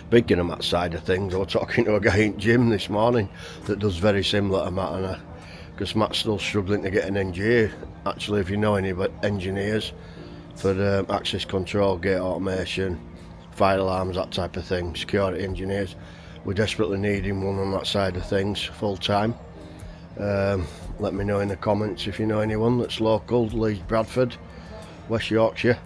Speaking of that side of things, I was talking to a guy in gym this morning that does very similar to Matt, because Matt's still struggling to get an engineer. Actually, if you know any engineers for access control, gate automation, fire alarms, that type of thing, security engineers, we're desperately needing one on that side of things full time. Let me know in the comments if you know anyone that's local, Leeds, Bradford, West Yorkshire.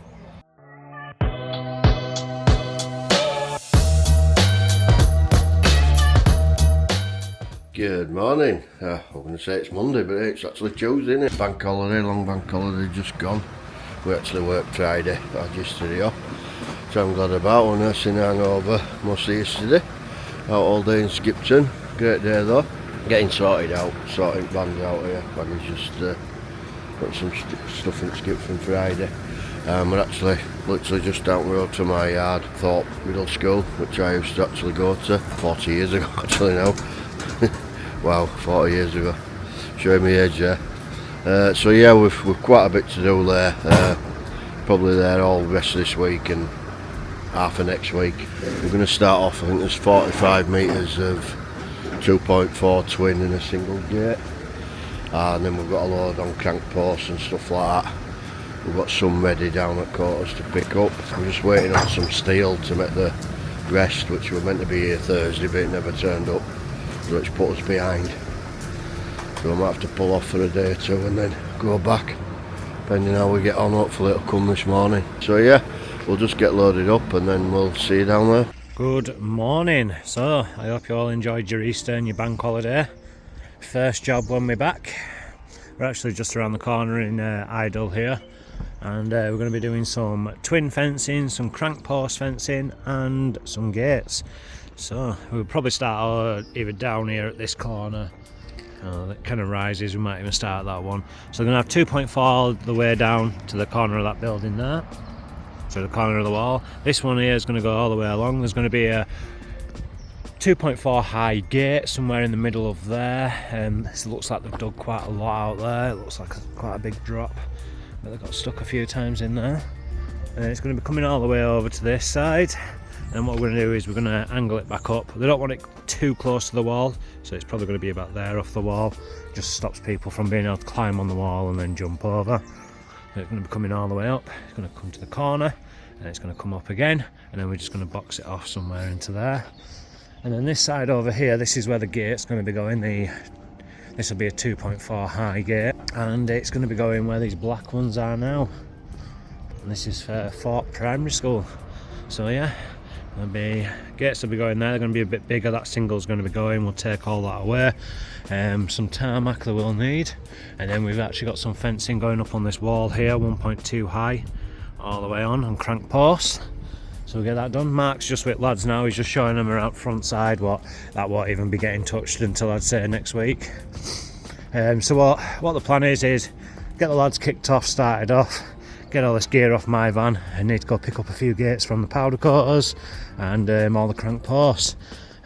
Good morning. I'm going to say it's Monday, but it's actually Tuesday, isn't it? Bank holiday, long bank holiday just gone. We actually worked Friday, I had yesterday off. So I'm glad about. We're nursing hangover most of yesterday. Out all day in Skipton. Great day though. Getting sorted out, sorting bands out here. Baggy's just got some stuff in Skip from Friday. We're actually literally just down the road to my yard, Thorpe Middle School, which I used to actually go to 40 years ago actually now. Wow, 40 years ago. Showing my age there. So yeah, we've quite a bit to do there. Probably there all the rest of this week and half of next week. We're going to start off, I think there's 45 metres of 2.4 twin in a single gate, and then we've got a load on crank posts and stuff like that. We've got some ready down at quarters to pick up. We're just waiting on some steel to make the rest, which were meant to be here Thursday but it never turned up, which put us behind. So I might have to pull off for a day or two and then go back, depending how we get on. Hopefully it'll come this morning. So yeah, we'll just get loaded up and then we'll see you down there. Good morning. So I hope you all enjoyed your Easter and your bank holiday. First job when we're back. We're actually just around the corner in Airedale here, and we're going to be doing some twin fencing, some crank post fencing and some gates. So we'll probably start either down here at this corner. That kind of rises, we might even start at that one. So we're going to have 2.4 all the way down to the corner of that building there. So the corner of the wall. This one here is going to go all the way along. There's going to be a 2.4 high gate somewhere in the middle of there. This looks like they've dug quite a lot out there. It looks like quite a big drop, but they got stuck a few times in there. And it's going to be coming all the way over to this side. And what we're going to do is we're going to angle it back up. They don't want it too close to the wall, so it's probably going to be about there off the wall. Just stops people from being able to climb on the wall and then jump over. It's going to be coming all the way up. It's going to come to the corner and it's going to come up again, and then we're just going to box it off somewhere into there. And then this side over here, this is where the gate's going to be going. This will be a 2.4 high gate, and it's going to be going where these black ones are now. And this is for Thorpe Primary School. So yeah, gates will be going there. They're going to be a bit bigger. That single's going to be going. We'll take all that away. Some tarmac that we'll need, and then we've actually got some fencing going up on this wall here, 1.2 high, all the way on crank posts. So we'll get that done. Mark's just with lads now. He's just showing them around front side. That won't even be getting touched until I'd say next week. So what the plan is get the lads kicked off, started off, get all this gear off my van. I need to go pick up a few gates from the powder coaters and all the crank posts,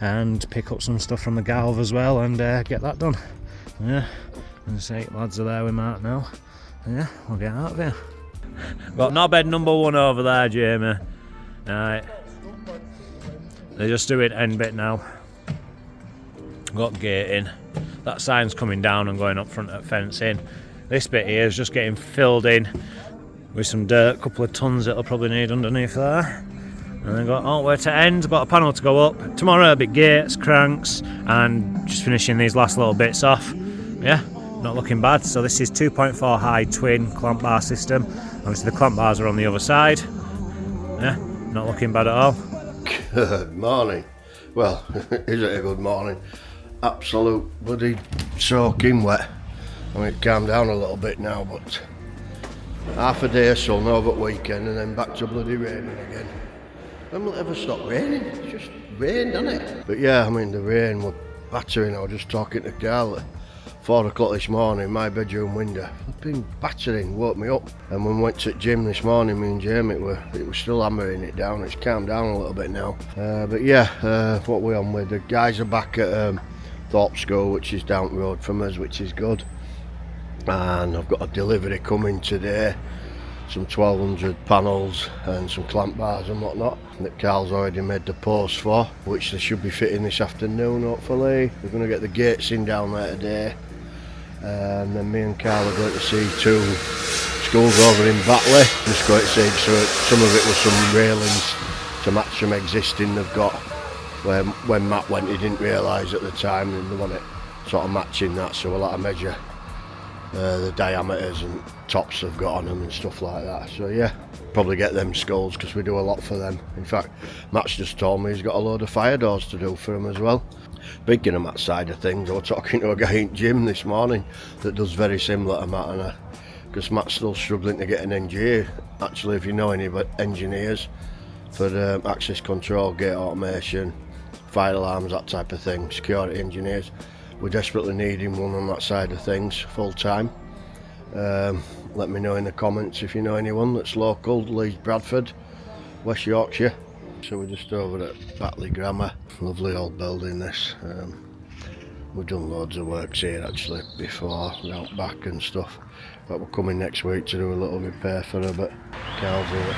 and pick up some stuff from the galv as well, and get that done. Yeah, and say lads are there with Mark now. Yeah, we'll get out of here. Got knobhead number 1 over there, Jamie. Right, they're just doing end bit now. Got gating. That sign's coming down and going up front at fencing. This bit here is just getting filled in with some dirt, a couple of tons it'll probably need underneath there. And then got all the way to end, got a panel to go up. Tomorrow a bit gates, cranks, and just finishing these last little bits off. Yeah, not looking bad. So this is 2.4 high twin clamp bar system. Obviously the clamp bars are on the other side. Yeah, not looking bad at all. Good morning. Well, is it a good morning? Absolute bloody soaking wet. I mean, it calmed down a little bit now, but half a day of sun over the weekend and then back to bloody raining again. When will it ever stop raining? It's just rained, hasn't it? But yeah, I mean, the rain was battering. I was just talking to Carl at 4 o'clock this morning. My bedroom window had been battering, woke me up. And when we went to the gym this morning, me and Jamie, it was still hammering it down. It's calmed down a little bit now. But yeah, what we're on with, the guys are back at Thorpe School, which is down the road from us, which is good. And I've got a delivery coming today some 1200 panels and some clamp bars and whatnot that Carl's already made the posts for, which they should be fitting this afternoon hopefully. We're going to get the gates in down there today, and then me and Carl are going to see 2 schools over in Batley. Just going to see, so some of it was some railings to match some existing they've got. When Matt went, he didn't realise at the time, and they want it sort of matching that, so we'll have to measure the diameters and tops they've got on them and stuff like that. So yeah, probably get them skulls because we do a lot for them. In fact, Matt's just told me he's got a load of fire doors to do for them as well. Speaking of Matt's side of things, I was talking to a guy in gym this morning that does very similar to Matt, and because Matt's still struggling to get an engineer. Actually, if you know any engineers for access control, gate automation, fire alarms, that type of thing, security engineers, we're desperately needing one on that side of things full time. Let me know in the comments if you know anyone that's local, Leeds, Bradford, West Yorkshire. So we're just over at Batley Grammar, lovely old building this. We've done loads of works here actually before, out back and stuff, but we're coming next week to do a little repair for her, but Carl's here.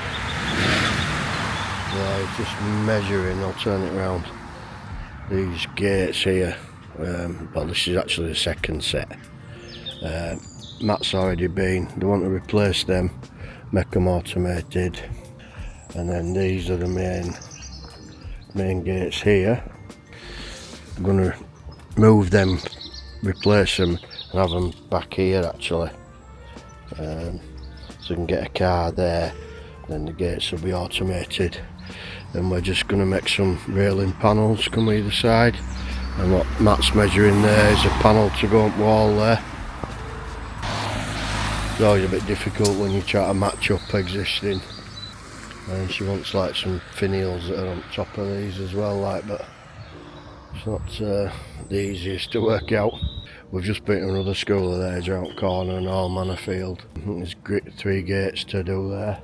Yeah, just measuring, I'll turn it around, these gates here. Well, this is actually the second set. Matt's already been, they want to replace them, make them automated, and then these are the main gates here. I'm going to move them, replace them and have them back here actually, so you can get a car there, then the gates will be automated. Then we're just going to make some railing panels come either side. And what Matt's measuring there is a panel to go up wall there. It's always a bit difficult when you try to match up existing. And she wants like some finials that are on top of these as well, like, but it's not the easiest to work out. We've just been to another school of theirs around the corner in All Manor Field. I think there's 3 gates to do there.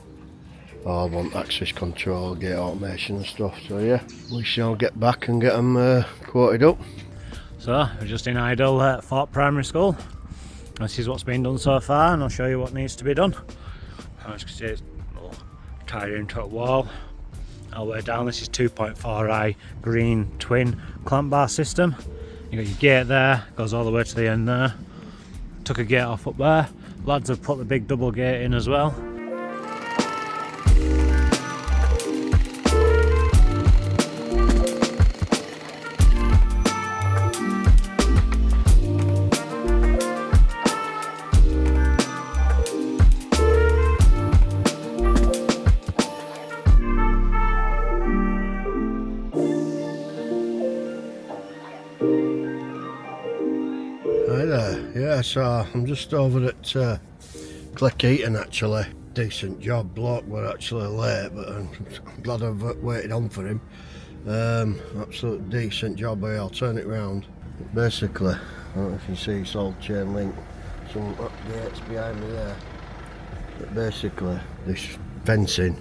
I want access control, gate automation and stuff, so yeah, we shall get back and get them quoted up. So we're just in Airedale at Fort Primary School. This is what's been done so far, and I'll show you what needs to be done. As you can see, it's tied into a wall all the way down. This is 2.4i green twin clamp bar system. You got your gate there, goes all the way to the end there. Took a gate off up there. Lads have put the big double gate in as well. Hi there, yeah, so I'm just over at Cleckheaton actually. Decent job, bloke, we're actually late, but I'm glad I've waited on for him. Absolute decent job here, I'll turn it round. Basically, I don't know if you see it's all chain link, some gates behind me there. But basically, this fencing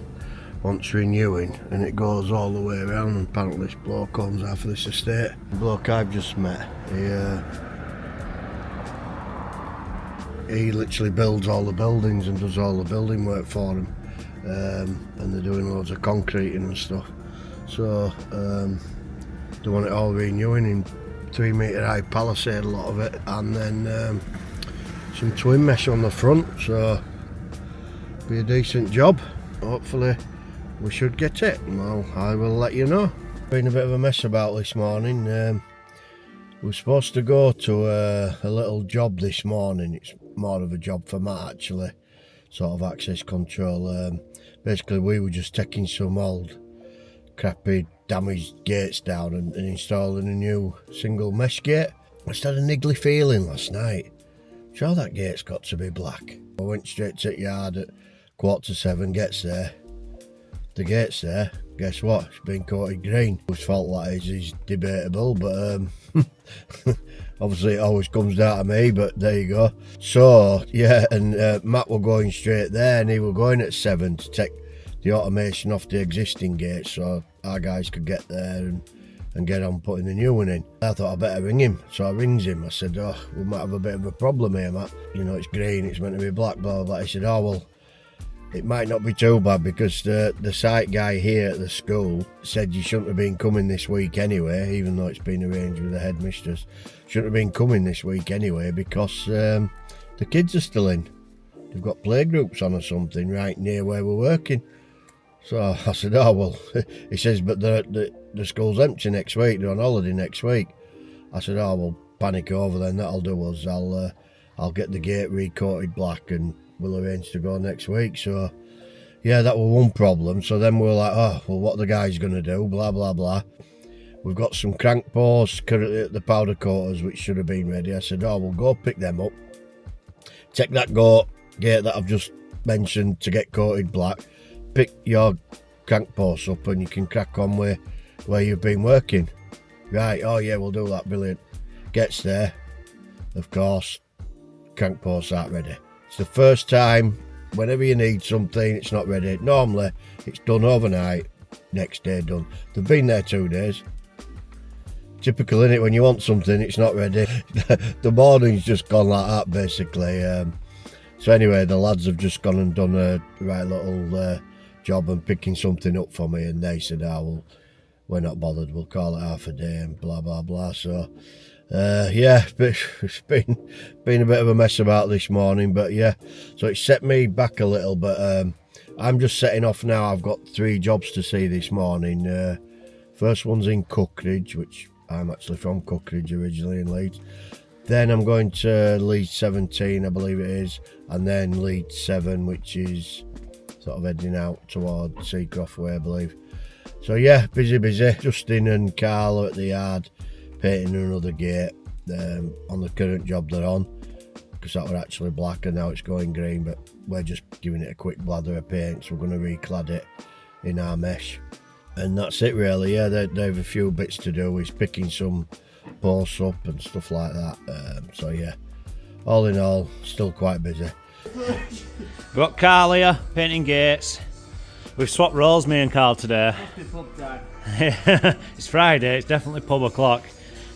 wants renewing and it goes all the way around, and apparently this bloke owns half of this estate. The bloke I've just met, he literally builds all the buildings and does all the building work for them, and they're doing loads of concreting and stuff. So they want it all renewing in 3 metre high palisade, a lot of it, and then some twin mesh on the front, so be a decent job. Hopefully we should get it. Well, I will let you know. Been a bit of a mess about this morning. We're supposed to go to a little job this morning. It's more of a job for Matt actually, sort of access control. Basically we were just taking some old crappy damaged gates down and installing a new single mesh gate. I just had a niggly feeling last night. Sure that gate's got to be black. I went straight to the yard at 7:15, gets there. The gate's there, guess what? It's been coated green. Whose fault that is debatable, but obviously it always comes down to me, but there you go. So yeah, and Matt were going straight there, and he were going at 7 to take the automation off the existing gate so our guys could get there and get on putting the new one in. I thought I better ring him, so I rings him. I said, oh, we might have a bit of a problem here, Matt. You know, it's green, it's meant to be black, blah blah blah. He said, oh well, it might not be too bad, because the site guy here at the school said you shouldn't have been coming this week anyway, even though it's been arranged with the headmistress. Shouldn't have been coming this week anyway, because the kids are still in. They've got playgroups on or something right near where we're working. So I said, oh well, he says, but the school's empty next week, they're on holiday next week. I said, oh well, panic over then, that'll do us. I'll get the gate recoated black and we'll arrange to go next week. So yeah, that was one problem. So then we were like, oh well, what are the guys gonna do, blah blah blah. We've got some crank posts currently at the powder coaters which should have been ready. I said, oh, we'll go pick them up, take that gate that I've just mentioned to get coated black, pick your crank posts up and you can crack on with where you've been working. Right, oh yeah, we'll do that, brilliant. Gets there, of course, crank posts aren't ready. It's the first time, whenever you need something, it's not ready. Normally, it's done overnight, next day done. They've been there 2 days. Typical, innit? When you want something, it's not ready. The morning's just gone like that, basically. So anyway, the lads have just gone and done a right little job and picking something up for me, and they said, oh, well, we're not bothered, we'll call it half a day and blah blah blah. So yeah, it's been a bit of a mess about this morning, but yeah, so it set me back a little, but I'm just setting off now. I've got 3 jobs to see this morning. First one's in Cookridge, which I'm actually from Cookridge originally, in Leeds. Then I'm going to Leeds 17, I believe it is, and then Leeds 7, which is sort of heading out towards Seacroft way, I believe. So yeah, busy. Justin and Carl are at the yard painting another gate on the current job they're on, because that were actually black and now it's going green, but we're just giving it a quick blather of paint, so we're going to reclad it in our mesh. And that's it really. Yeah, they have a few bits to do. He's picking some posts up and stuff like that. So yeah, all in all, still quite busy. We've got Carl here, painting gates. We've swapped roles, me and Carl, today. It's Friday, it's definitely pub o'clock.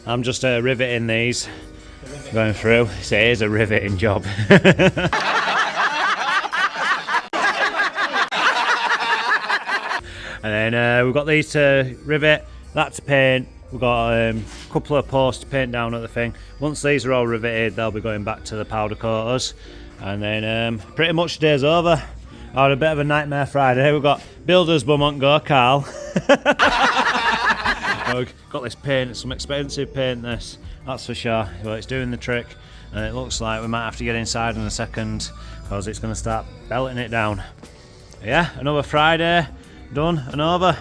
I'm just riveting these, going through. So it is a riveting job. And then we've got these to rivet, that to paint. We've got a couple of posts to paint down at the thing. Once these are all riveted, they'll be going back to the powder coaters. And then pretty much the day's over. I had a bit of a nightmare Friday. We've got builder's bum on go, Carl. We've got this paint, it's some expensive paint this, that's for sure. But it's doing the trick, and it looks like we might have to get inside in a second, because it's going to start belting it down. Yeah, another Friday, done and over.